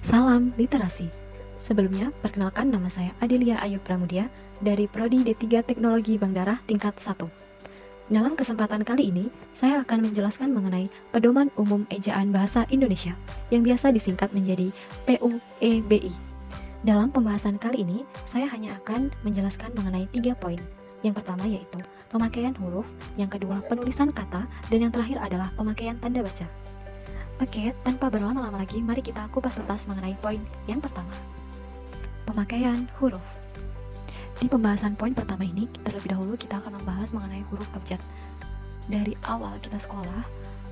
Salam literasi. Sebelumnya, perkenalkan nama saya Adelia Ayu Pramudia dari Prodi D3 Teknologi Bank Darah tingkat 1. Dalam kesempatan kali ini, saya akan menjelaskan mengenai Pedoman Umum Ejaan Bahasa Indonesia yang biasa disingkat menjadi PUEBI. Dalam pembahasan kali ini, saya hanya akan menjelaskan mengenai 3 poin. Yang pertama yaitu pemakaian huruf, yang kedua penulisan kata, dan yang terakhir adalah pemakaian tanda baca. Oke, tanpa berlama-lama lagi, mari kita kupas tuntas mengenai poin yang pertama. Pemakaian huruf. Di pembahasan poin pertama ini, terlebih dahulu kita akan membahas mengenai huruf abjad. Dari awal kita sekolah,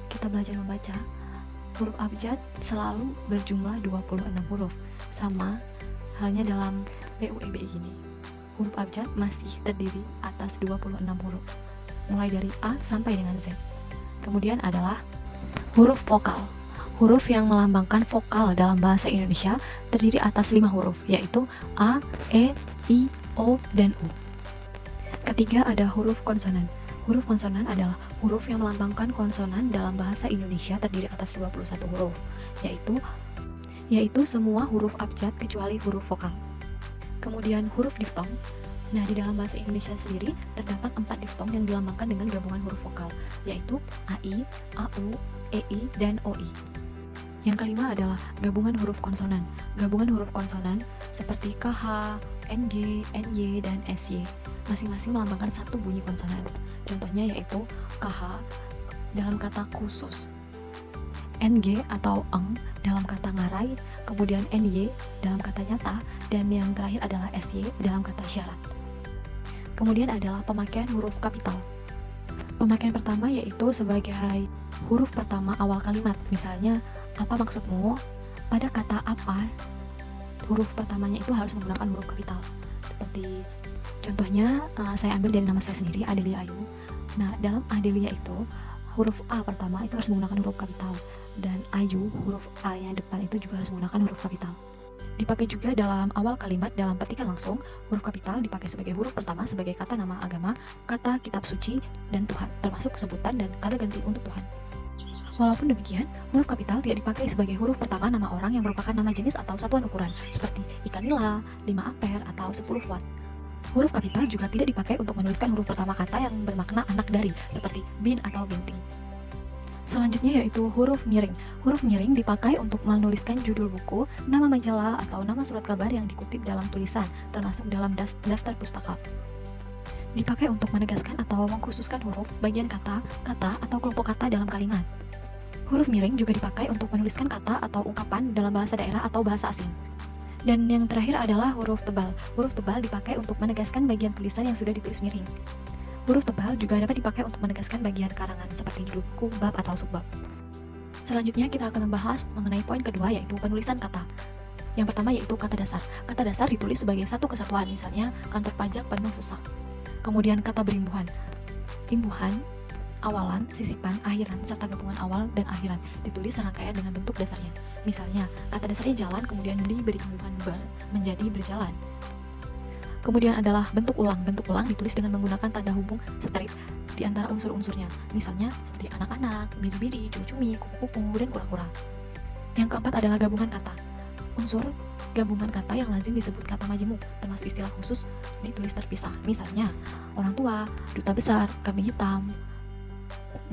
kita belajar membaca, huruf abjad selalu berjumlah 26 huruf. Sama halnya dalam PUEBI ini. Huruf abjad masih terdiri atas 26 huruf, mulai dari A sampai dengan Z. Kemudian adalah huruf vokal. Huruf yang melambangkan vokal dalam bahasa Indonesia terdiri atas 5 huruf, yaitu A, E, I, O, dan U. Ketiga ada huruf konsonan. Huruf konsonan adalah huruf yang melambangkan konsonan dalam bahasa Indonesia terdiri atas 21 huruf, yaitu semua huruf abjad kecuali huruf vokal. Kemudian huruf diftong. Nah, di dalam bahasa Indonesia sendiri terdapat 4 diftong yang dilambangkan dengan gabungan huruf vokal, yaitu AI, AU, EI, dan OI. Yang kelima adalah gabungan huruf konsonan. Gabungan huruf konsonan seperti KH, NG, NY, dan SY masing-masing melambangkan satu bunyi konsonan. Contohnya yaitu KH dalam kata khusus, NG atau eng dalam kata ngarai, kemudian NY dalam kata nyata, dan yang terakhir adalah SY dalam kata syarat. Kemudian adalah pemakaian huruf kapital. Pemakaian pertama yaitu sebagai huruf pertama awal kalimat. Misalnya, apa maksudmu? Pada kata apa, huruf pertamanya itu harus menggunakan huruf kapital. Seperti contohnya, saya ambil dari nama saya sendiri, Adelia Ayu. Nah, dalam Adelia itu, huruf A pertama itu harus menggunakan huruf kapital. Dan Ayu, huruf A yang depan itu juga harus menggunakan huruf kapital. Dipakai juga dalam awal kalimat dalam petikan langsung. Huruf kapital dipakai sebagai huruf pertama sebagai kata nama agama, kata kitab suci, dan Tuhan, termasuk sebutan dan kata ganti untuk Tuhan. Walaupun demikian, huruf kapital tidak dipakai sebagai huruf pertama nama orang yang merupakan nama jenis atau satuan ukuran, seperti ikan nila, 5 ampere, atau 10 watt. Huruf kapital juga tidak dipakai untuk menuliskan huruf pertama kata yang bermakna anak dari, seperti bin atau binti. Selanjutnya yaitu huruf miring. Huruf miring dipakai untuk menuliskan judul buku, nama majalah, atau nama surat kabar yang dikutip dalam tulisan, termasuk dalam daftar pustaka. Dipakai untuk menegaskan atau mengkhususkan huruf, bagian kata, atau kelompok kata dalam kalimat. Huruf miring juga dipakai untuk menuliskan kata atau ungkapan dalam bahasa daerah atau bahasa asing. Dan yang terakhir adalah huruf tebal. Huruf tebal dipakai untuk menegaskan bagian tulisan yang sudah ditulis miring. Huruf tebal juga dapat dipakai untuk menegaskan bagian karangan seperti judul buku, bab, atau subbab. Selanjutnya kita akan membahas mengenai poin kedua yaitu penulisan kata. Yang pertama yaitu kata dasar. Kata dasar ditulis sebagai satu kesatuan, misalnya kantor pajak penuh sesak. Kemudian kata berimbuhan. Imbuhan, awalan, sisipan, akhiran, serta gabungan awal dan akhiran ditulis serangkaian dengan bentuk dasarnya. Misalnya, kata dasarnya jalan, kemudian diberi imbuhan ber menjadi berjalan. Kemudian adalah bentuk ulang. Bentuk ulang ditulis dengan menggunakan tanda hubung strip di antara unsur-unsurnya. Misalnya seperti anak-anak, biri-biri, cumi-cumi, kupu-kupu, dan kura-kura. Yang keempat adalah gabungan kata. Unsur gabungan kata yang lazim disebut kata majemuk, termasuk istilah khusus ditulis terpisah. Misalnya, orang tua, duta besar, kambing hitam.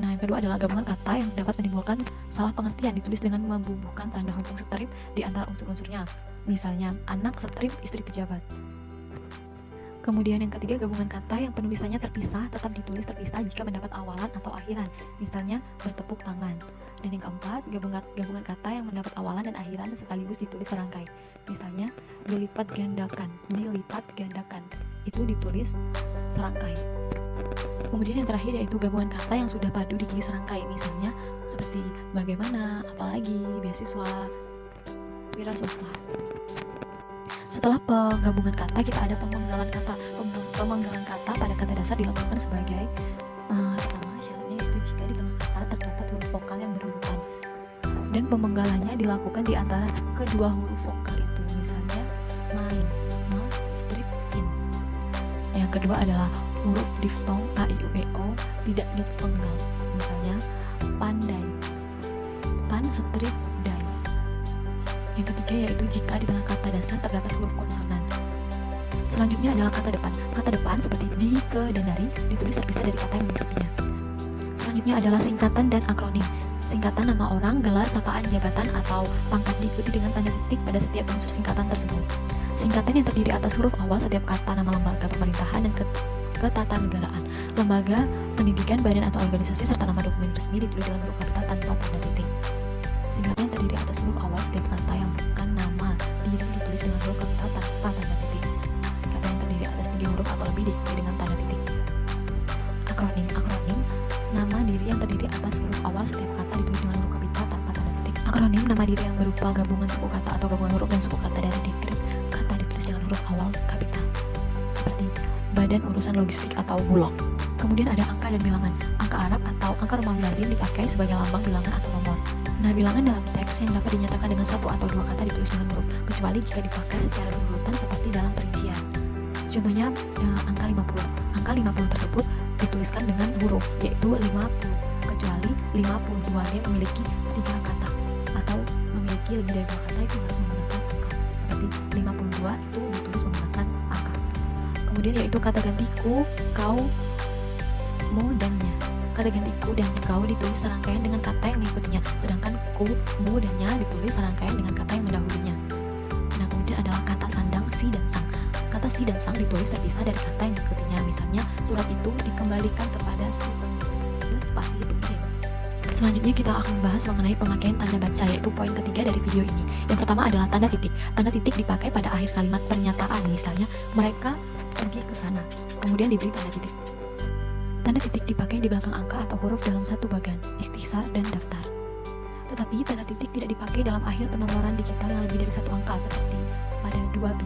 Nah, yang kedua adalah gabungan kata yang dapat menimbulkan salah pengertian ditulis dengan membubuhkan tanda hubung strip di antara unsur-unsurnya. Misalnya, anak strip istri pejabat. Kemudian yang ketiga, gabungan kata yang penulisannya terpisah tetap ditulis terpisah jika mendapat awalan atau akhiran. Misalnya, bertepuk tangan. Dan yang keempat, gabungan kata yang mendapat awalan dan akhiran sekaligus ditulis serangkai. Misalnya, dilipat gandakan. Itu ditulis serangkai. Kemudian yang terakhir yaitu gabungan kata yang sudah padu ditulis serangkai. Misalnya, seperti bagaimana, apalagi, beasiswa, wira swasta. Setelah penggabungan kata, kita ada pemenggalan kata. Pemenggalan kata pada kata dasar dilakukan sebagai pertama syaratnya yaitu jika di tengah kata terdapat huruf vokal yang berurutan. Dan pemenggalannya dilakukan di antara kedua huruf vokal itu. Misalnya main, strip, in. Yang kedua adalah huruf diftong a, i, u, e, o tidak dipenggal. Misalnya pandai, pan, strip, dai. Yang ketiga yaitu jika di tengah kata dasar terdapat huruf konsonan. Selanjutnya adalah kata depan. Kata depan seperti di, ke, dan dari ditulis terpisah dari kata yang mengikutinya. Selanjutnya adalah singkatan dan akronim. Singkatan nama orang, gelar, sapaan, jabatan, atau pangkat diikuti dengan tanda titik pada setiap unsur singkatan tersebut. Singkatan yang terdiri atas huruf awal setiap kata nama lembaga pemerintahan dan ketatanegaraan, lembaga pendidikan, badan atau organisasi, serta nama dokumen resmi ditulis dengan huruf kapital tanpa tanda titik. Singkatan yang terdiri atas huruf awal setiap kata yang bukan nama diri ditulis dengan huruf kapital tanpa tanda titik. Singkatan yang terdiri atas 3 huruf atau lebih diikuti dengan tanda titik. Akronim. Akronim nama diri yang terdiri atas huruf awal setiap kata ditulis dengan huruf kapital tanpa tanda titik. Akronim nama diri yang berupa gabungan suku kata atau gabungan huruf dan suku kata dari dekret kata ditulis dengan huruf awal kapital, seperti Badan Urusan Logistik atau Bulog. Kemudian ada angka dan bilangan. Angka Arab atau angka Romawi lazim dipakai sebagai lambang bilangan atau nomor. Nah, bilangan dalam teks yang dapat dinyatakan dengan 1 atau 2 kata ditulis dengan huruf, kecuali jika dipakai secara berurutan seperti dalam perincian. Contohnya angka 50. Angka 50 tersebut dituliskan dengan huruf, yaitu 50, kecuali 52 dia memiliki 3 kata atau memiliki lebih dari 2 kata itu harus menggunakan angka. Seperti 52 itu ditulis menggunakan angka. Kemudian yaitu kata ganti ku, kau, mu, dan nya. Kata ganti ku dan kau ditulis serangkaian dengan kata yang mengikutinya, sedangkan ku, mu, dan nya ditulis serangkaian dengan kata yang mendahulunya. Nah, kemudian adalah kata sandang, si, dan sang. Kata si dan sang ditulis terpisah dari kata yang mengikutinya. Misalnya, surat itu dikembalikan kepada si pengirim. Selanjutnya kita akan membahas mengenai pemakaian tanda baca, yaitu poin ketiga dari video ini. Yang pertama adalah tanda titik. Tanda titik dipakai pada akhir kalimat pernyataan, misalnya mereka pergi ke sana, kemudian diberi tanda titik. Tanda titik dipakai di belakang angka atau huruf dalam satu bagan, ikhtisar dan daftar. Tetapi tanda titik tidak dipakai dalam akhir penomoran digital yang lebih dari 1 angka, seperti pada 2B.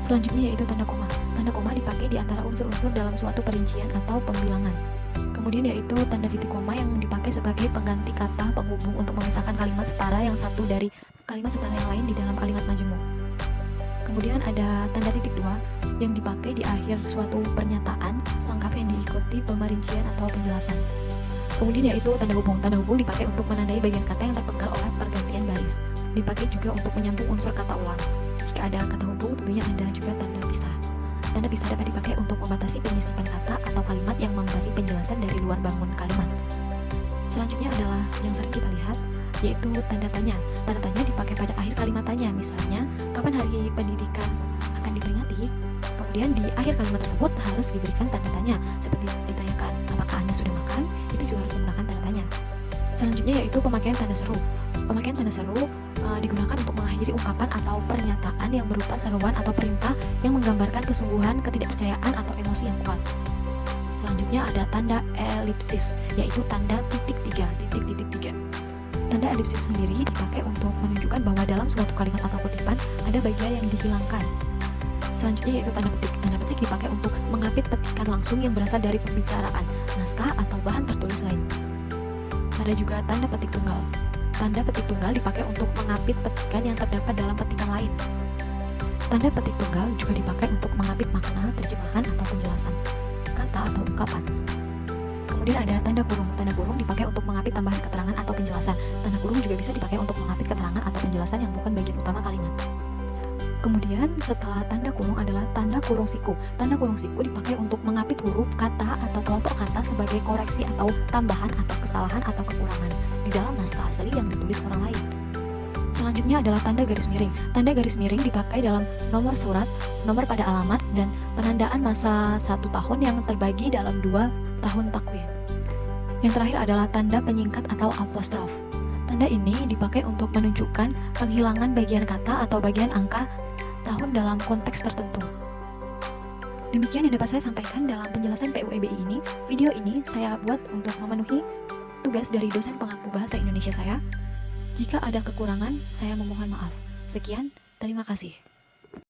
Selanjutnya yaitu tanda koma. Tanda koma dipakai di antara unsur-unsur dalam suatu perincian atau pembilangan. Kemudian yaitu tanda titik koma yang dipakai sebagai pengganti kata penghubung untuk memisahkan kalimat setara yang satu dari kalimat setara yang lain di dalam kalimat majemuk. Kemudian ada tanda titik 2 yang dipakai di akhir suatu pernyataan lengkap yang diikuti pemerincian atau penjelasan. Kemudian yaitu tanda hubung. Tanda hubung dipakai untuk menandai bagian kata yang terpenggal oleh pergantian baris. Dipakai juga untuk menyambung unsur kata ulang. Jika ada kata hubung, tentunya ada juga tanda pisah. Tanda pisah dapat dipakai untuk membatasi penyisipan kata atau kalimat yang memberi penjelasan dari luar bangun kalimat. Selanjutnya adalah yang sering kita lihat, yaitu tanda tanya. Tanda tanya dipakai pada akhir kalimat tanya, misalnya kapan hari pendidikan akan diperingati. Kemudian di akhir kalimat tersebut harus diberikan tanda tanya, seperti ditanyakan apakah Anda sudah makan, itu juga harus menggunakan tanda tanya. Selanjutnya yaitu pemakaian tanda seru. Pemakaian tanda seru digunakan untuk mengakhiri ungkapan atau pernyataan yang berupa seruan atau perintah yang menggambarkan kesungguhan, ketidakpercayaan, atau emosi yang kuat. Selanjutnya ada tanda elipsis, yaitu tanda titik 3, titik 3. Tanda elipsis sendiri dipakai untuk menunjukkan bahwa dalam suatu kalimat atau kutipan ada bagian yang dihilangkan. Selanjutnya yaitu tanda petik. Tanda petik dipakai untuk mengapit petikan langsung yang berasal dari pembicaraan, naskah, atau bahan tertulis lain. Ada juga tanda petik tunggal. Tanda petik tunggal dipakai untuk mengapit petikan yang terdapat dalam petikan lain. Tanda petik tunggal juga dipakai untuk mengapit makna, terjemahan, atau penjelasan kata atau ungkapan. Kemudian ada tanda kurung. Tanda kurung dipakai untuk mengapit tambahan keterangan atau penjelasan. Tanda kurung juga bisa dipakai untuk mengapit keterangan atau penjelasan yang bukan bagian utama kalimat. Kemudian setelah tanda kurung adalah tanda kurung siku. Tanda kurung siku dipakai untuk mengapit huruf, kata, atau kelompok kata sebagai koreksi atau tambahan atas kesalahan atau kekurangan di dalam naskah asli yang ditulis orang lain. Selanjutnya adalah tanda garis miring. Tanda garis miring dipakai dalam nomor surat, nomor pada alamat, dan penandaan masa 1 tahun yang terbagi dalam 2 tahun takwim. Yang terakhir adalah tanda penyingkat atau apostrof. Tanda ini dipakai untuk menunjukkan penghilangan bagian kata atau bagian angka tahun dalam konteks tertentu. Demikian yang dapat saya sampaikan dalam penjelasan PUEBI ini. Video ini saya buat untuk memenuhi tugas dari dosen pengampu bahasa Indonesia saya. Jika ada kekurangan, saya memohon maaf. Sekian, terima kasih.